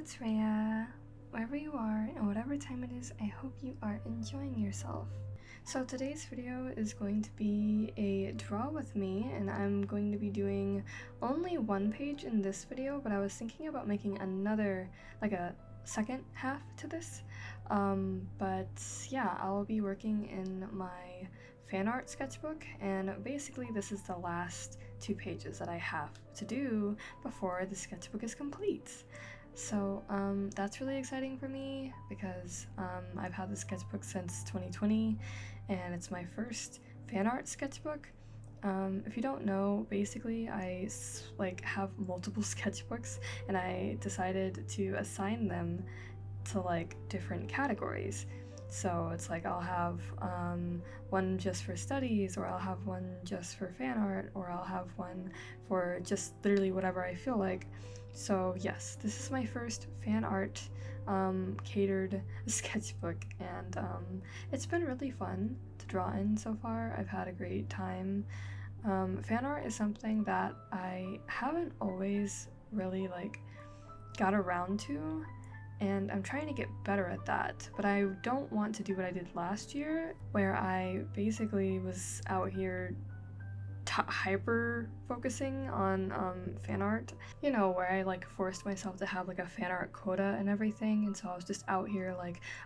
it's Rhea. Wherever you are and whatever time it is, I hope you are enjoying yourself. So today's video is going to be a draw with me, and I'm going to be doing only one page in this video, but I was thinking about making another, like a second half to this. But yeah, I'll be working in my fan art sketchbook, and basically this is the last 2 pages that I have to do before the sketchbook is complete. So that's really exciting for me because I've had the sketchbook since 2020 and it's my first fan art sketchbook. If you don't know, basically I have multiple sketchbooks, and I decided to assign them to like different categories. So it's like I'll have one just for studies, or I'll have one just for fan art, or I'll have one for just literally whatever I feel like. So yes, this is my first fan art catered sketchbook, and it's been really fun to draw in so far. I've had a great time. Fan art is something that I haven't always really got around to, and I'm trying to get better at that, but I don't want to do what I did last year, where I basically was out here hyper focusing on fan art, you know, where I forced myself to have a fan art quota and everything, and so I was just out here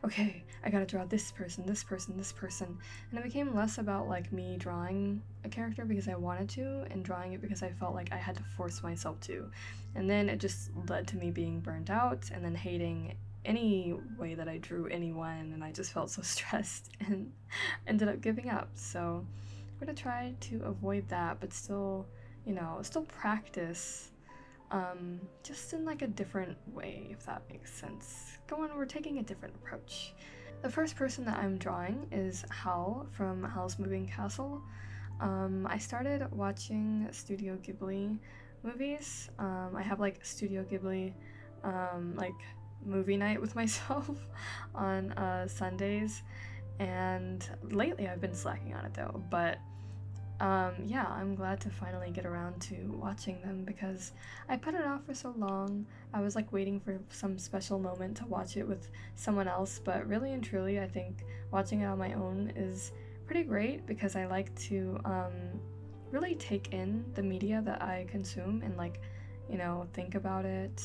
okay, I gotta draw this person, this person, this person, and it became less about me drawing a character because I wanted to, and drawing it because I felt like I had to force myself to, and then it just led to me being burnt out and then hating any way that I drew anyone, and I just felt so stressed and ended up giving up. So I'm gonna try to avoid that, but still, still practice, just in a different way, if that makes sense. We're taking a different approach. The first person that I'm drawing is Hal from Hal's Moving Castle. I started watching Studio Ghibli movies. I have Studio Ghibli, movie night with myself on Sundays, and lately I've been slacking on it though, but yeah, I'm glad to finally get around to watching them because I put it off for so long. I was waiting for some special moment to watch it with someone else, but really and truly I think watching it on my own is pretty great because I like to really take in the media that I consume and think about it,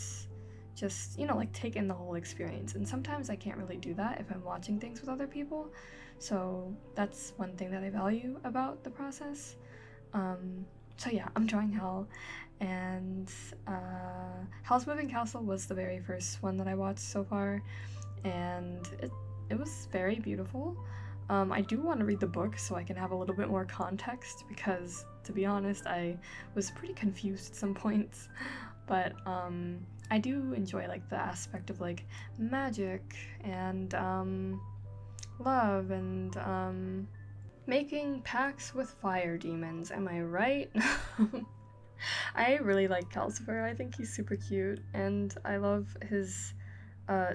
just take in the whole experience, and sometimes I can't really do that if I'm watching things with other people, so that's one thing that I value about the process. So yeah, I'm drawing Hal, and Hal's Moving Castle was the very first one that I watched so far, and it was very beautiful. I do want to read the book so I can have a little bit more context because, to be honest, I was pretty confused at some points, but I do enjoy the aspect of magic and love and making pacts with fire demons. Am I right? I really like Calcifer. I think he's super cute, and I love his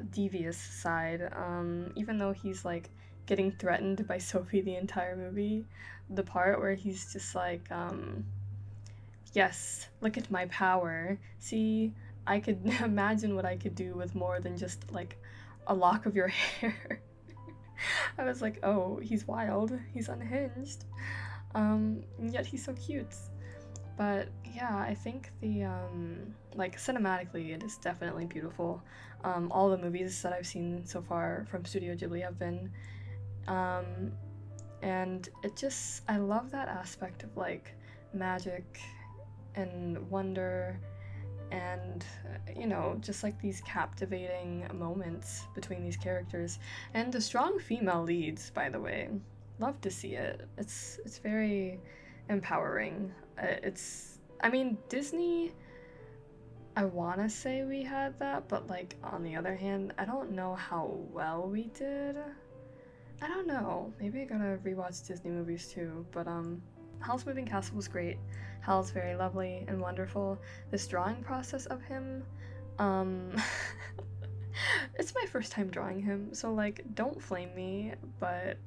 devious side. Even though he's getting threatened by Sophie the entire movie, the part where he's just yes, look at my power. See, I could imagine what I could do with more than just a lock of your hair. I was like, oh, he's wild, he's unhinged, and yet he's so cute. But yeah, I think the cinematically it is definitely beautiful. All the movies that I've seen so far from Studio Ghibli have been, and it just, I love that aspect of magic and wonder, and just these captivating moments between these characters, and the strong female leads, by the way. Love to see it. It's very empowering. I mean, Disney, I want to say we had that, but on the other hand, I don't know how well we did. I don't know, maybe I gotta rewatch Disney movies too, but Hal's Moving Castle was great. Hal's very lovely and wonderful. This drawing process of him, it's my first time drawing him, so don't flame me, but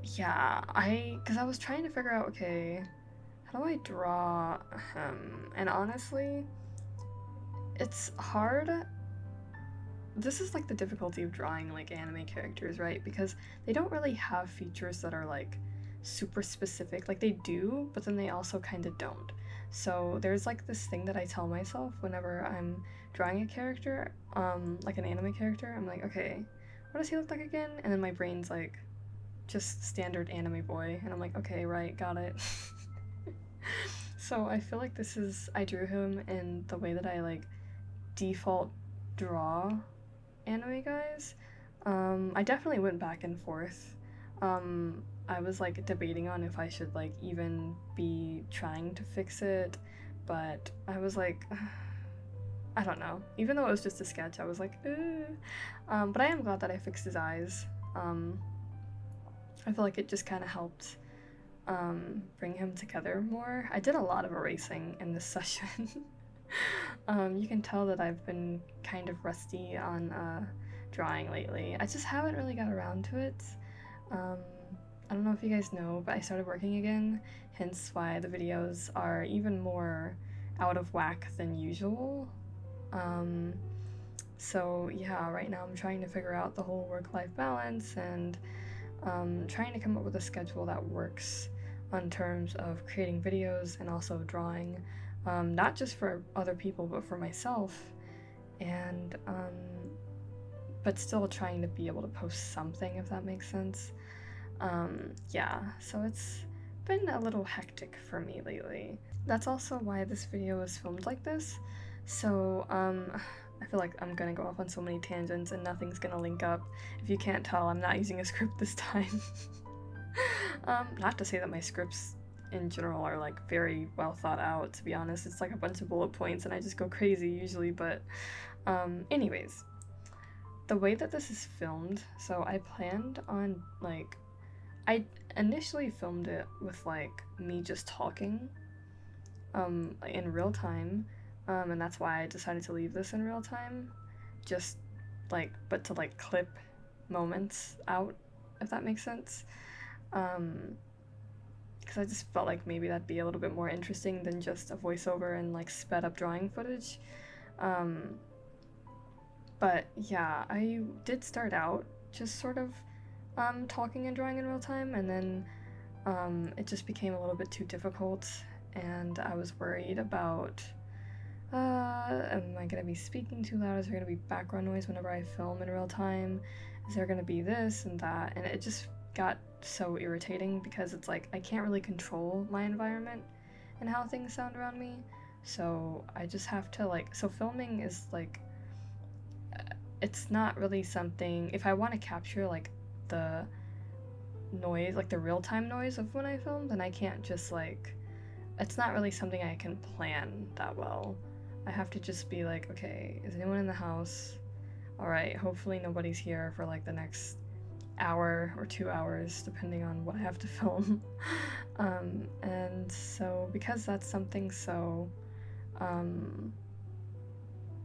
yeah, because I was trying to figure out, okay, how do I draw him? And honestly, it's hard. This is like the difficulty of drawing like anime characters, right? Because they don't really have features that are like super specific. Like they do, but then they also kind of don't. So there's like this thing that I tell myself whenever I'm drawing a character, like an anime character. I'm like, okay, what does he look like again? And then my brain's like, just standard anime boy. And I'm like, okay, right, got it. So I feel like I drew him in the way that I like default draw anime guys. I definitely went back and forth. I was like debating on if I should like even be trying to fix it, but I was like, I don't know. Even though it was just a sketch, I was like, but I am glad that I fixed his eyes. I feel like it just kind of helped bring him together more. I did a lot of erasing in this session. You can tell that I've been kind of rusty on drawing lately. I just haven't really got around to it. I don't know if you guys know, but I started working again, hence why the videos are even more out of whack than usual. So yeah, right now I'm trying to figure out the whole work-life balance and trying to come up with a schedule that works on terms of creating videos and also drawing, not just for other people but for myself, and but still trying to be able to post something, if that makes sense. Yeah, so it's been a little hectic for me lately. That's also why this video is filmed like this. So I feel like I'm gonna go off on so many tangents and nothing's gonna link up. If you can't tell, I'm not using a script this time. Not to say that my scripts in general are like very well thought out, to be honest. It's like a bunch of bullet points and I just go crazy usually, but anyways, the way that this is filmed, so I planned on like, I initially filmed it with like me just talking in real time, and that's why I decided to leave this in real time, just like, but to like clip moments out, if that makes sense. Because I just felt like maybe that'd be a little bit more interesting than just a voiceover and like sped up drawing footage. But yeah, I did start out just sort of talking and drawing in real time, and then it just became a little bit too difficult, and I was worried about, am I gonna be speaking too loud? Is there gonna be background noise whenever I film in real time? Is there gonna be this and that? And it just got so irritating because it's like I can't really control my environment and how things sound around me, so I just have to like, so filming is like, it's not really something, if I want to capture like the noise, like the real-time noise of when I film, then I can't just like, it's not really something I can plan that well. I have to just be like, okay, is anyone in the house? Alright, hopefully nobody's here for like the next hour or 2 hours, depending on what I have to film. And so because that's something so,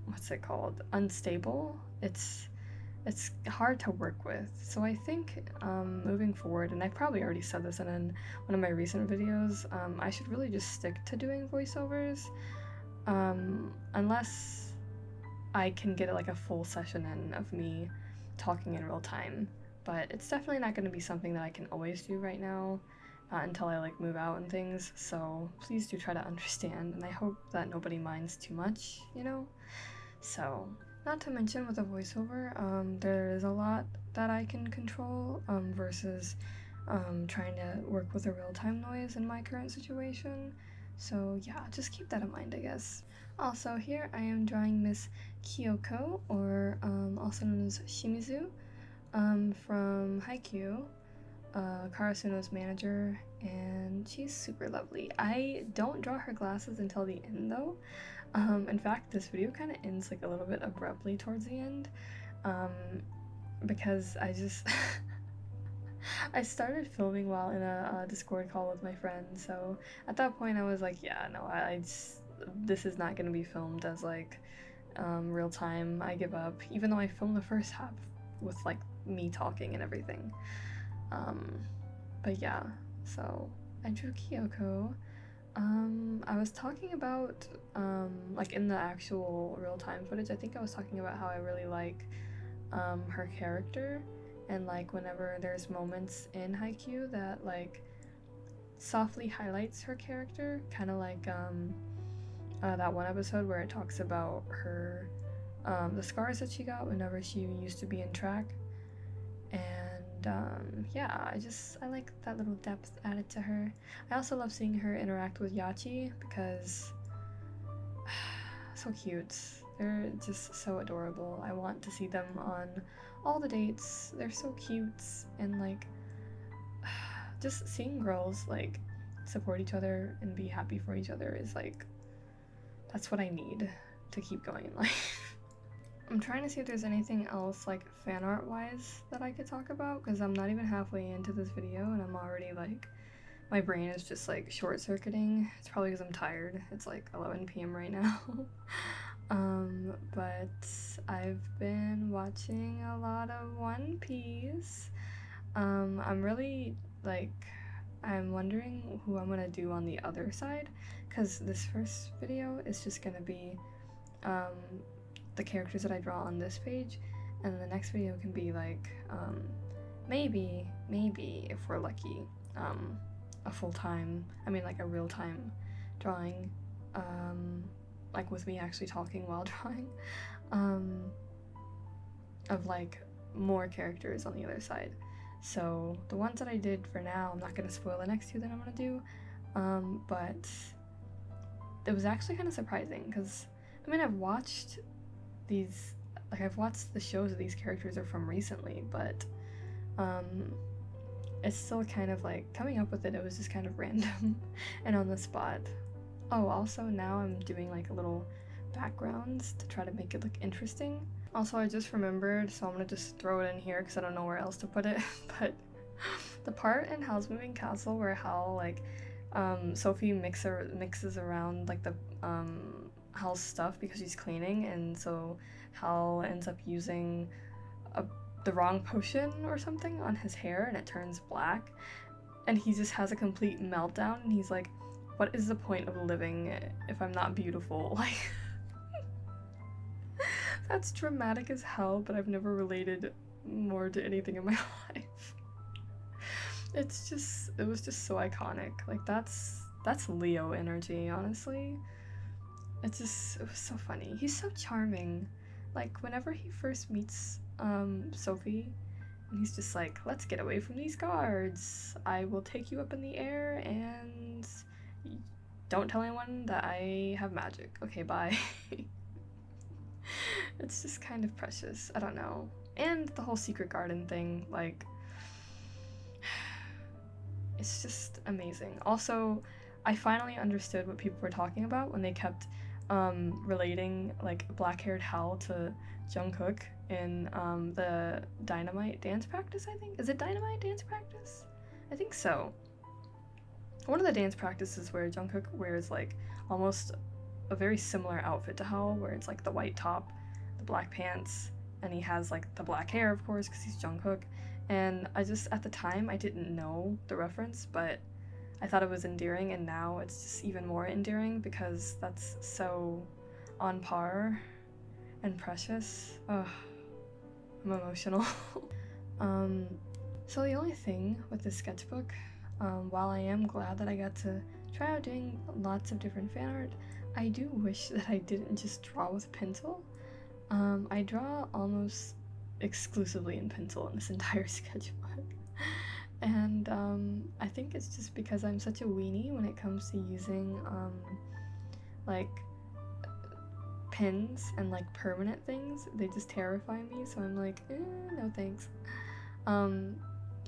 what's it called? Unstable, it's hard to work with. So I think moving forward, and I probably already said this in one of my recent videos, I should really just stick to doing voiceovers, unless I can get like a full session in of me talking in real time. But it's definitely not going to be something that I can always do right now, until I like move out and things, so please do try to understand, and I hope that nobody minds too much, you know? So, not to mention with a voiceover, there is a lot that I can control, versus trying to work with a real-time noise in my current situation. So yeah, just keep that in mind, I guess. Also, here I am drawing Miss Kyoko, or also known as Shimizu, from Haikyuu, Karasuno's manager, and she's super lovely. I don't draw her glasses until the end though. In fact, this video kind of ends like a little bit abruptly towards the end, because I just I started filming while in a Discord call with my friend, so at that point I was like, yeah, no, this is not going to be filmed as like real time. I give up, even though I filmed the first half with like me talking and everything. But yeah, so I drew Kyoko. I was talking about, like in the actual real-time footage, I think I was talking about how I really like, her character, and like whenever there's moments in Haikyuu that like softly highlights her character, kind of like, that one episode where it talks about her, the scars that she got whenever she used to be in track, and yeah, I like that little depth added to her. I also love seeing her interact with Yachi because so cute. They're just so adorable. I want to see them on all the dates. They're so cute, and like just seeing girls like support each other and be happy for each other is like, that's what I need to keep going in life. I'm trying to see if there's anything else like fan art wise that I could talk about, because I'm not even halfway into this video and I'm already like, my brain is just like short-circuiting. It's probably because I'm tired. It's like 11 p.m. right now. But I've been watching a lot of One Piece. I'm really like, I'm wondering who I'm gonna do on the other side, because this first video is just gonna be the characters that I draw on this page, and the next video can be like, maybe if we're lucky, a full-time, I mean like a real-time drawing, like with me actually talking while drawing, of like more characters on the other side. So the ones that I did for now, I'm not gonna spoil the next two that I'm gonna do, but it was actually kind of surprising, because I mean I've watched these, like I've watched the shows that these characters are from recently, but it's still kind of like coming up with it, it was just kind of random and on the spot. Oh, also now I'm doing like little backgrounds to try to make it look interesting. Also, I just remembered, so I'm gonna just throw it in here because I don't know where else to put it, but the part in Howl's Moving Castle where Howl, like, Sophie mixes around like the Hal's stuff because she's cleaning, and so Hal ends up using the wrong potion or something on his hair and it turns black, and he just has a complete meltdown and he's like, what is the point of living if I'm not beautiful? Like, that's dramatic as hell, but I've never related more to anything in my life. It was just so iconic. Like that's Leo energy, honestly. It was so funny. He's so charming. Like whenever he first meets Sophie, and he's just like, let's get away from these guards. I will take you up in the air and don't tell anyone that I have magic. Okay, bye. It's just kind of precious. I don't know. And the whole secret garden thing, like, it's just amazing. Also, I finally understood what people were talking about when they kept relating like black-haired Hal to Jungkook in the Dynamite dance practice, I think. Is it Dynamite dance practice? I think so. One of the dance practices where Jungkook wears like almost a very similar outfit to Hal, where it's like the white top, the black pants, and he has like the black hair, of course, because he's Jungkook. And I just, at the time, I didn't know the reference, but I thought it was endearing, and now it's just even more endearing because that's so on par and precious. Ugh, I'm emotional. So the only thing with this sketchbook, while I am glad that I got to try out doing lots of different fan art, I do wish that I didn't just draw with pencil. I draw almost exclusively in pencil in this entire sketchbook. And I think it's just because I'm such a weenie when it comes to using like pins and like permanent things. They just terrify me, so I'm like, no thanks.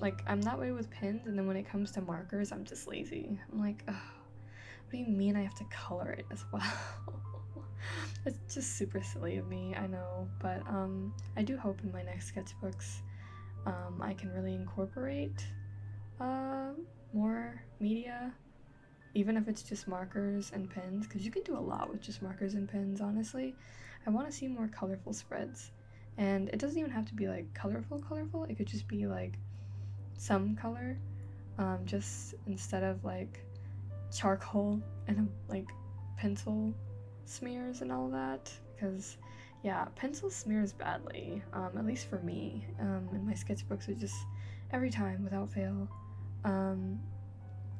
Like I'm that way with pins, and then when it comes to markers, I'm just lazy. I'm like, ugh, what do you mean I have to color it as well? It's just super silly of me, I know, but I do hope in my next sketchbooks I can really incorporate more media, even if it's just markers and pens, because you can do a lot with just markers and pens, honestly. I want to see more colorful spreads, and it doesn't even have to be like colorful, it could just be like some color, just instead of like charcoal and like pencil smears and all that, because yeah, pencil smears badly, at least for me. And my sketchbooks are just every time without fail.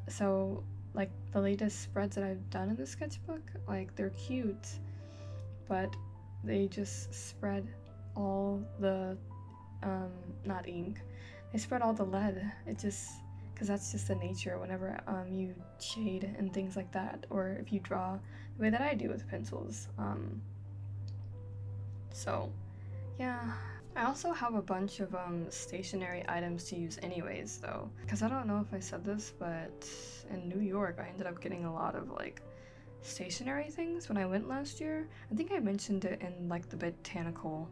So like the latest spreads that I've done in the sketchbook, like they're cute, but they just spread all the not ink, they spread all the lead. It just, because that's just the nature whenever you shade and things like that, or if you draw the way that I do with pencils. So yeah, I also have a bunch of stationary items to use anyways though, because I don't know if I said this, but in New York I ended up getting a lot of like stationary things when I went last year. I think I mentioned it in like the botanical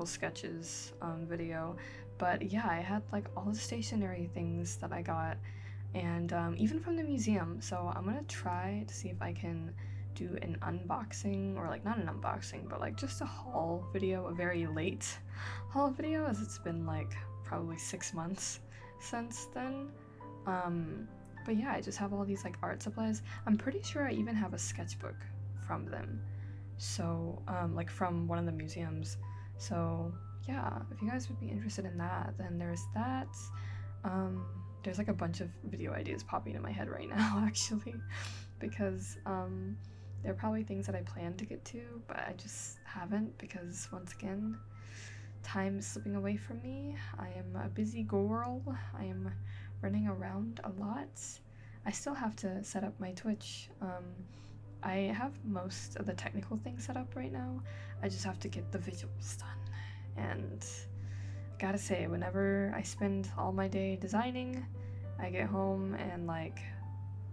sketches video, but yeah, I had like all the stationary things that I got, and even from the museum. So I'm gonna try to see if I can do an unboxing, or like not an unboxing, but like just a haul video, a very late haul video, as it's been like probably 6 months since then. But yeah, I just have all these like art supplies. I'm pretty sure I even have a sketchbook from them, so like from one of the museums. So yeah, if you guys would be interested in that, then there's that. There's like a bunch of video ideas popping in my head right now actually, because they're probably things that I plan to get to, but I just haven't, because once again, time is slipping away from me. I am a busy girl. I am running around a lot. I still have to set up my Twitch. I have most of the technical things set up right now. I just have to get the visuals done. And I gotta say, whenever I spend all my day designing, I get home and like,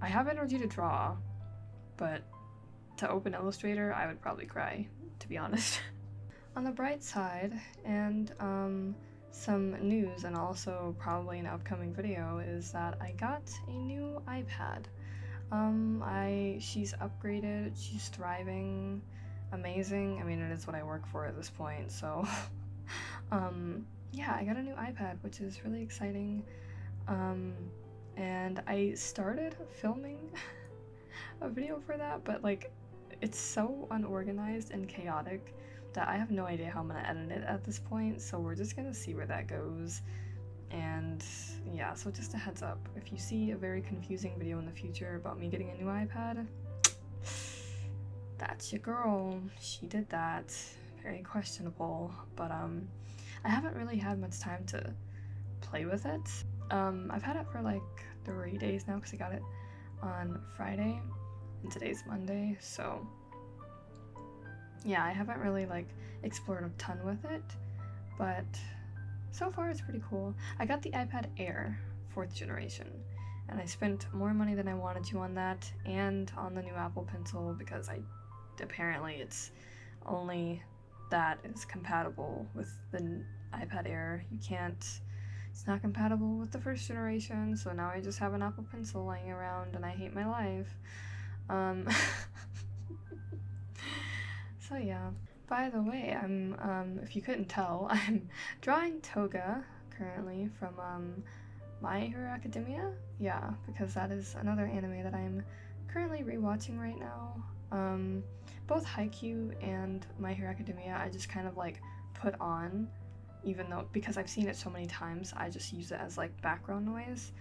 I have energy to draw, but to open Illustrator, I would probably cry, to be honest. On the bright side, and some news, and also probably an upcoming video, is that I got a new iPad. She's upgraded, she's thriving, amazing. I mean, it is what I work for at this point, so yeah, I got a new iPad, which is really exciting. And I started filming a video for that, but like, it's so unorganized and chaotic that I have no idea how I'm gonna edit it at this point, so we're just gonna see where that goes. And yeah, so just a heads up, if you see a very confusing video in the future about me getting a new iPad, that's your girl. She did that. Very questionable, but I haven't really had much time to play with it. I've had it for like 3 days now, because I got it on Friday and today's Monday, so yeah, I haven't really like explored a ton with it, but so far it's pretty cool. I got the iPad Air 4th generation, and I spent more money than I wanted to on that, and on the new Apple Pencil, because apparently it's only that is compatible with the iPad Air. It's not compatible with the 1st generation, so now I just have an Apple Pencil laying around and I hate my life. So yeah. By the way, I'm if you couldn't tell, I'm drawing Toga currently from My Hero Academia. Yeah, because that is another anime that I'm currently rewatching right now. Both Haikyuu and My Hero Academia I just kind of like put on, even though, because I've seen it so many times, I just use it as like background noise.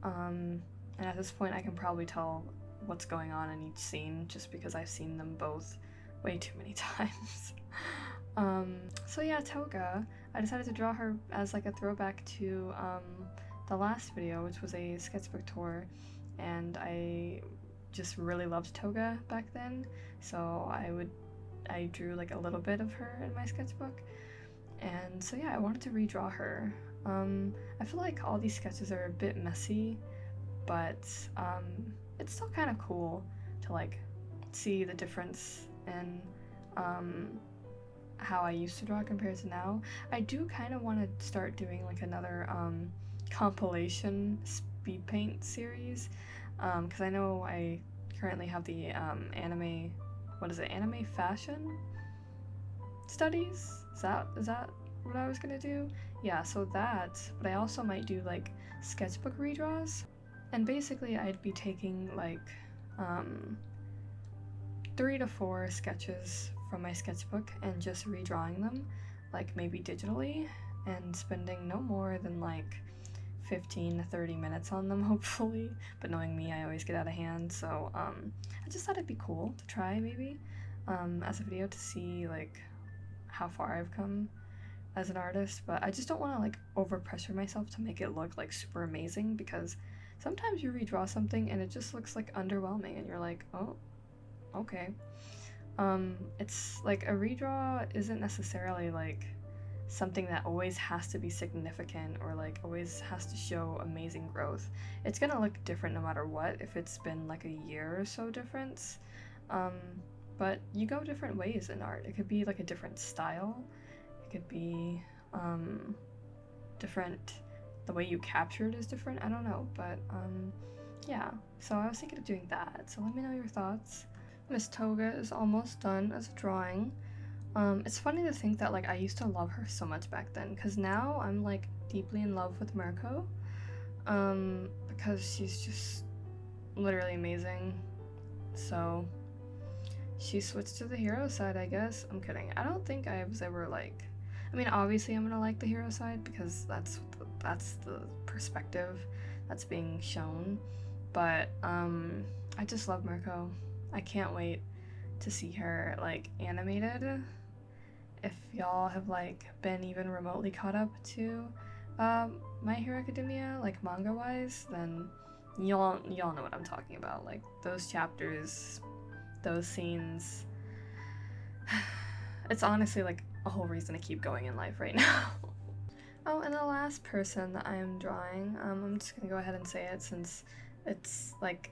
And at this point I can probably tell what's going on in each scene, just because I've seen them both way too many times. So yeah, Toga, I decided to draw her as like a throwback to the last video, which was a sketchbook tour, and I just really loved Toga back then, so I drew like a little bit of her in my sketchbook, and so yeah, I wanted to redraw her. I feel like all these sketches are a bit messy, but it's still kind of cool to like see the difference in how I used to draw compared to now. I do kind of want to start doing like another compilation speed paint series, because I know I currently have the anime fashion studies? Is that what I was gonna do? Yeah, so that, but I also might do like sketchbook redraws. And basically I'd be taking like 3 to 4 sketches from my sketchbook and just redrawing them, like maybe digitally, and spending no more than like 15 to 30 minutes on them, hopefully. But knowing me, I always get out of hand, so I just thought it'd be cool to try maybe as a video to see like how far I've come as an artist. But I just don't want to like overpressure myself to make it look like super amazing, because sometimes you redraw something and it just looks like underwhelming and you're like, oh, okay. It's like a redraw isn't necessarily like something that always has to be significant or like always has to show amazing growth. It's gonna look different no matter what, if it's been like a year or so difference. But you go different ways in art. It could be like a different style. It could be different, the way you capture it is different. I don't know, but yeah. So I was thinking of doing that. So let me know your thoughts. Miss Toga is almost done as a drawing. It's funny to think that like I used to love her so much back then, because now I'm like deeply in love with Mirko, because she's just literally amazing. So she switched to the hero side, I guess. I'm kidding. I don't think I was ever like, I mean, obviously I'm gonna like the hero side because that's the perspective that's being shown, but I just love Mirko. I can't wait to see her like animated. If y'all have like been even remotely caught up to My Hero Academia, like manga wise, then y'all know what I'm talking about. Like those chapters, those scenes, it's honestly like a whole reason to keep going in life right now. Oh, and the last person that I am drawing, I'm just gonna go ahead and say it since it's like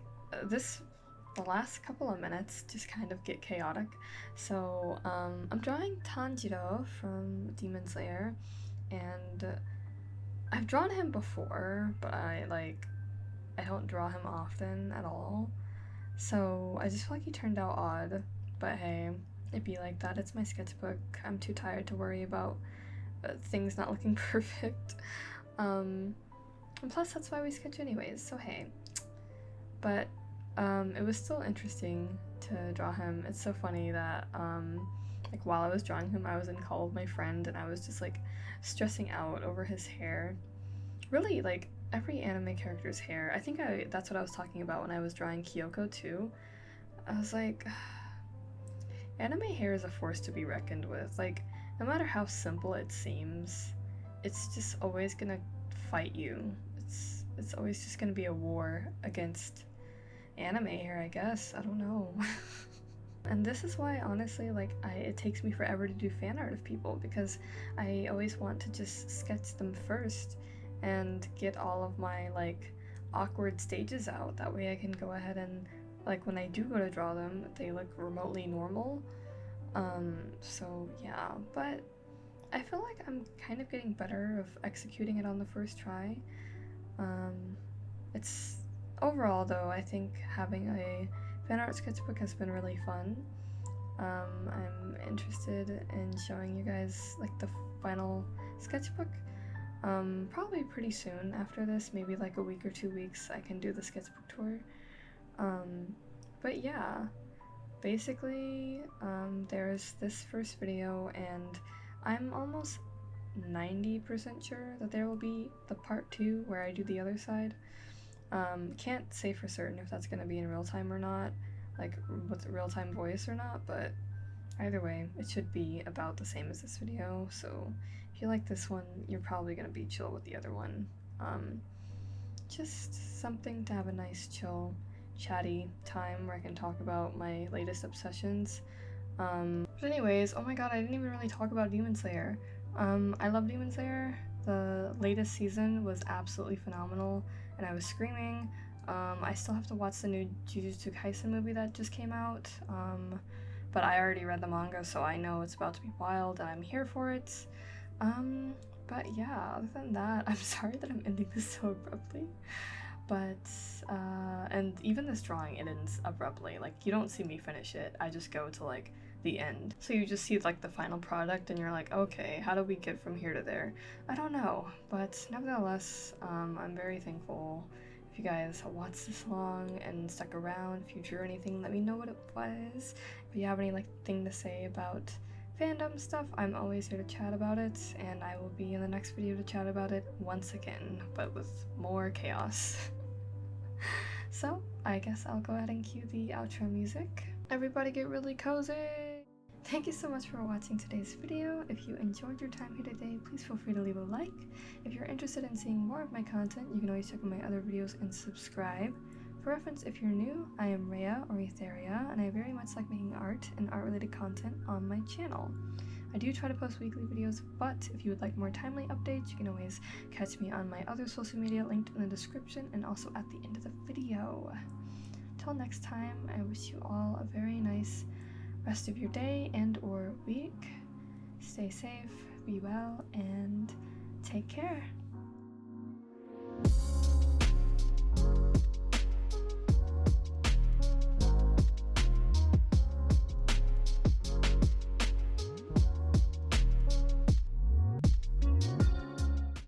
the last couple of minutes just kind of get chaotic. So I'm drawing Tanjiro from Demon Slayer, and I've drawn him before, but I don't draw him often at all. So I just feel like he turned out odd, but hey, it'd be like that. It's my sketchbook. I'm too tired to worry about things not looking perfect. And plus that's why we sketch anyways, so hey. But it was still interesting to draw him. It's so funny that like while I was drawing him, I was in call with my friend and I was just like stressing out over his hair. Really, like every anime character's hair. I think that's what I was talking about when I was drawing Kyoko too. I was like, anime hair is a force to be reckoned with. Like, no matter how simple it seems, it's just always gonna fight you. It's always just gonna be a war against anime hair, I guess. I don't know. And this is why, honestly, like it takes me forever to do fan art of people, because I always want to just sketch them first and get all of my like awkward stages out. That way I can go ahead and like when I do go to draw them, they look remotely normal. So yeah, but I feel like I'm kind of getting better of executing it on the first try. It's overall though, I think having a fan art sketchbook has been really fun. I'm interested in showing you guys like the final sketchbook. Probably pretty soon after this, maybe like a week or 2 weeks, I can do the sketchbook tour. But yeah, basically, there's this first video, and I'm almost 90% sure that there will be the part 2 where I do the other side. Can't say for certain if that's gonna be in real time or not, like with real-time voice or not, but either way, it should be about the same as this video. So if you like this one, you're probably gonna be chill with the other one. Just something to have a nice chill chatty time where I can talk about my latest obsessions. But anyways, oh my god, I didn't even really talk about Demon Slayer. I love Demon Slayer. The latest season was absolutely phenomenal and I was screaming. I still have to watch the new Jujutsu Kaisen movie that just came out, but I already read the manga, so I know it's about to be wild and I'm here for it. But yeah, other than that, I'm sorry that I'm ending this so abruptly, but and even this drawing, it ends abruptly. Like, you don't see me finish it, I just go to like the end, so you just see like the final product and you're like, okay, how do we get from here to there? I don't know, but nevertheless, I'm very thankful if If you guys watched this long and stuck around, if you drew anything, let me know what it was. If you have any thing to say about fandom stuff, I'm always here to chat about it, and I will be in the next video to chat about it once again, but with more chaos. So I guess I'll go ahead and cue the outro music. Everybody get really cozy! Thank you so much for watching today's video. If you enjoyed your time here today, please feel free to leave a like. If you're interested in seeing more of my content, you can always check out my other videos and subscribe. For reference, if you're new, I am Rhea or Etheria, and I very much like making art and art-related content on my channel. I do try to post weekly videos, but if you would like more timely updates, you can always catch me on my other social media linked in the description and also at the end of the video. Till next time, I wish you all a very nice rest of your day and or week. Stay safe, be well, and take care.